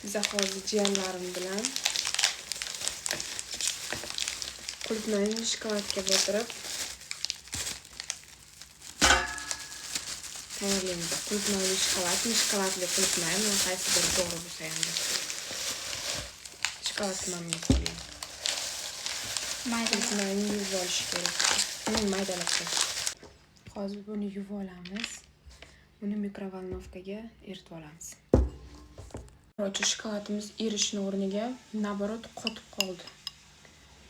Biza hozir jiyanlarim bilan qulupnayni shokoladga botirib tayyorlaymiz. Qulupnayli shokoladli qulupnay, men qaysi biri to'g'ri bo'lsa endi. Shokoladni mamnun qiling. Qulupnayni yuvib olish kerak. Maydalashga. Hozir buni yuvib olamiz. Buni mikrovolnovkaga eritib olamiz. Короче, shokoladimiz erishni o'rniga naborot qotib qoldi.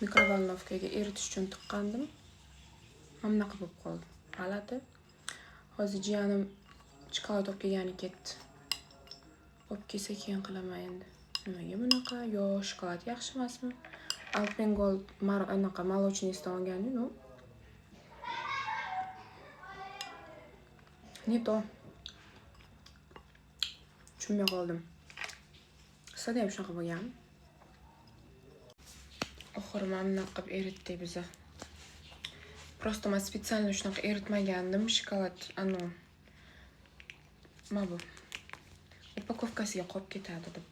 Mikrovolnovkaga eritish uchun tiqqandim. Mana bunaqa bo'lib qoldi. G'alati. Hozir jiyanim shokolad olib kelgani ketdi. Olib kelsa keyin qilaman endi. Nimaga bunaqa? Yo, shokolad yaxshi emasmi? Alpengold anaqa молочныйdan olganim-ku. Ne to? Tushunmay qoldim. Qisada ham shunaqa bo'lgan. Oxiri mana bunaqa qilib eritdik biza. Просто men специально shunaqa eritmagandim. Shokolad nima bu? Upakovkasiga qolib ketadi deb.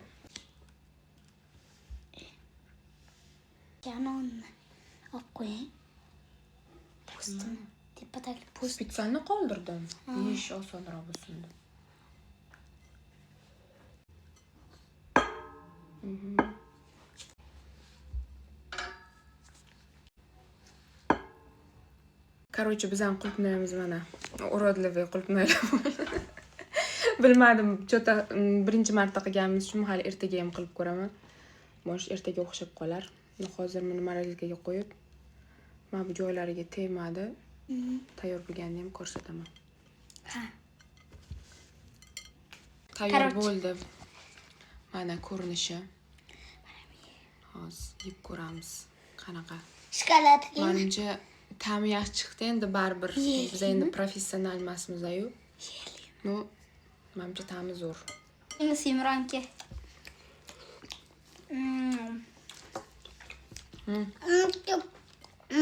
Yanonni olib qo'ying. Postini tepadagi post. Специально qoldirdim. Yeyish osonroq bo'lsin deb. Короче, bizning qulupnayimiz mana. Urodliy qulupnaylar. Bilmadim, cho'ta birinchi marta qilganimiz uchun hali ertaga ham qilib ko'raman. Mosh ertaga o'xshab qolar. Hozir buni morozilkaga qo'yib, mana bu joylariga tegmadi. Tayyor bo'lganini ham ko'rsataman. Ha. Tayyor bo'ldi. Mana ko'rinishi. Hozir yeb ko'ramiz. Qanaqa? Shokoladli. Menimcha ta'mi yaxshi chiqdi endi baribir. Biz endi professional emasmiz-ku. No, menimcha ta'mi zo'r. Simronki.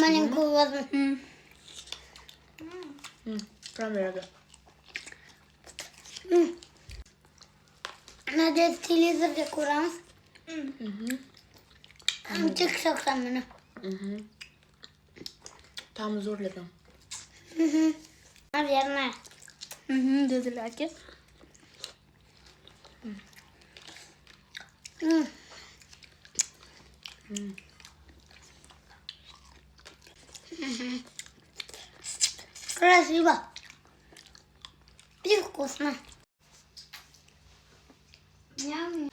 Mening ko'zim. Kamerada. Nada televizorda ko'ramiz. TikTokdan mana. Ta'mi zo'r lekin. Naверное. Dedilar aka. Красиво. И вкусно. Ням.